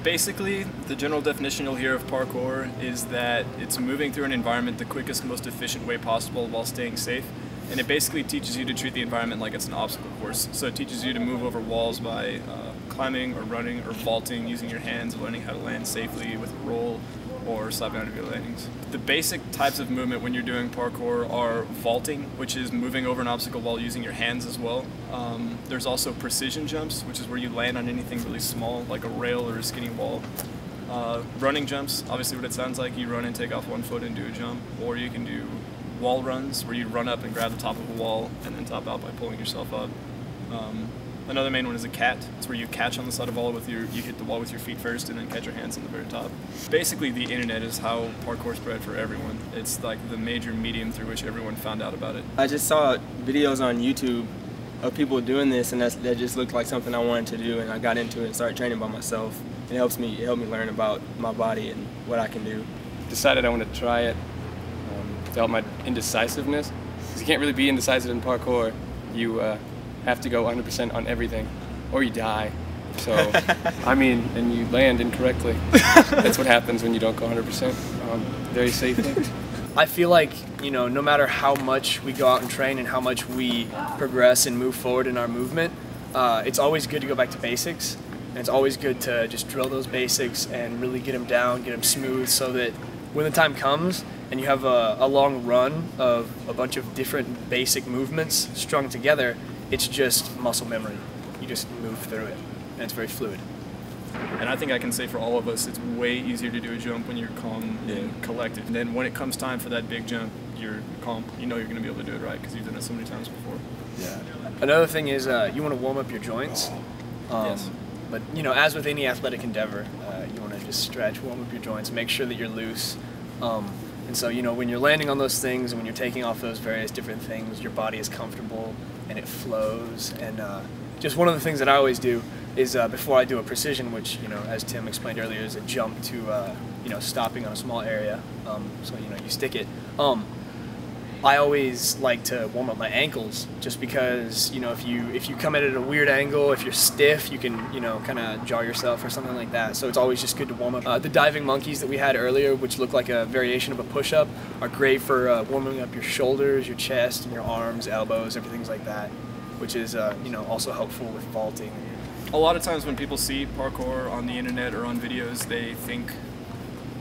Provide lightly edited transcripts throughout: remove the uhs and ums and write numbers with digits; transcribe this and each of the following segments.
Basically, the general definition you'll hear of parkour is that it's moving through an environment the quickest, most efficient way possible while staying safe. And it basically teaches you to treat the environment like it's an obstacle course. So it teaches you to move over walls by climbing or running or vaulting, using your hands, learning how to land safely with a roll or slapping out of your landings. The basic types of movement when you're doing parkour are vaulting, which is moving over an obstacle while using your hands as well. There's also precision jumps, which is where you land on anything really small, like a rail or a skinny wall. Running jumps, obviously what it sounds like, you run and take off one foot and do a jump, or you can do wall runs, where you run up and grab the top of a wall and then top out by pulling yourself up. Another main one is a cat. It's where you catch on the side of the wall with you hit the wall with your feet first and then catch your hands on the very top. Basically, the internet is how parkour spread for everyone. It's like the major medium through which everyone found out about it. I just saw videos on YouTube of people doing this, and that just looked like something I wanted to do, and I got into it and started training by myself. It helped me learn about my body and what I can do. Decided I wanted to try it to help my indecisiveness. Because you can't really be indecisive in parkour. You have to go 100% on everything, or you die. So, I mean, and you land incorrectly. That's what happens when you don't go 100% very safely. I feel like, you know, no matter how much we go out and train and how much we progress and move forward in our movement, it's always good to go back to basics. And it's always good to just drill those basics and really get them down, get them smooth, so that when the time comes and you have a long run of a bunch of different basic movements strung together, it's just muscle memory. You just move through it, and it's very fluid. And I think I can say for all of us, it's way easier to do a jump when you're calm and collected. And then when it comes time for that big jump, you're calm. You know you're going to be able to do it right because you've done it so many times before. Yeah. Another thing is you want to warm up your joints. Yes. But, you know, as with any athletic endeavor, you want to just stretch, warm up your joints, make sure that you're loose. And so, you know, when you're landing on those things and when you're taking off those various different things, your body is comfortable and it flows. And just one of the things that I always do is before I do a precision, which, you know, as Tim explained earlier, is a jump to, you know, stopping on a small area. So, you know, you stick it. I always like to warm up my ankles, just because, you know, if you come at it at a weird angle, if you're stiff, you can, you know, kind of jar yourself or something like that. So it's always just good to warm up. The diving monkeys that we had earlier, which look like a variation of a push-up, are great for warming up your shoulders, your chest, and your arms, elbows, everything like that, which is, you know, also helpful with vaulting. A lot of times when people see parkour on the internet or on videos, they think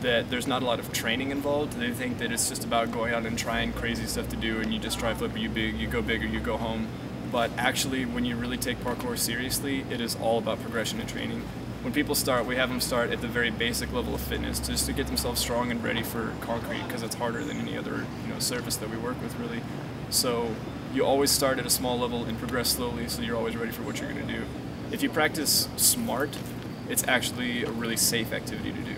that there's not a lot of training involved. They think that it's just about going out and trying crazy stuff to do, and you just try flip or you go big or you go home. But actually, when you really take parkour seriously, it is all about progression and training. When people start, we have them start at the very basic level of fitness, just to get themselves strong and ready for concrete, because it's harder than any other, you know, surface that we work with, really. So you always start at a small level and progress slowly, so you're always ready for what you're going to do. If you practice smart, it's actually a really safe activity to do.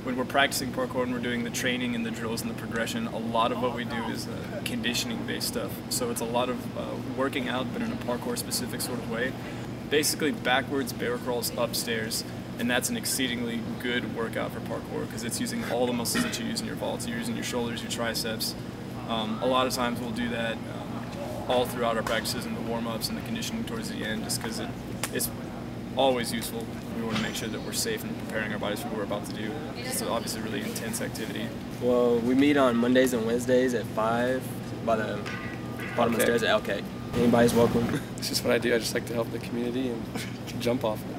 When we're practicing parkour and we're doing the training and the drills and the progression, a lot of what we do is conditioning-based stuff. So it's a lot of working out, but in a parkour-specific sort of way. Basically, backwards bear crawls upstairs, and that's an exceedingly good workout for parkour because it's using all the muscles that you use in your vaults. You're using your shoulders, your triceps. A lot of times we'll do that all throughout our practices and the warm-ups and the conditioning towards the end, just because it's always useful. We want to make sure that we're safe and preparing our bodies for what we're about to do. It's obviously a really intense activity. Well, we meet on Mondays and Wednesdays at 5 by the bottom of the stairs at LK. Anybody's welcome. It's just what I do. I just like to help the community and jump off it.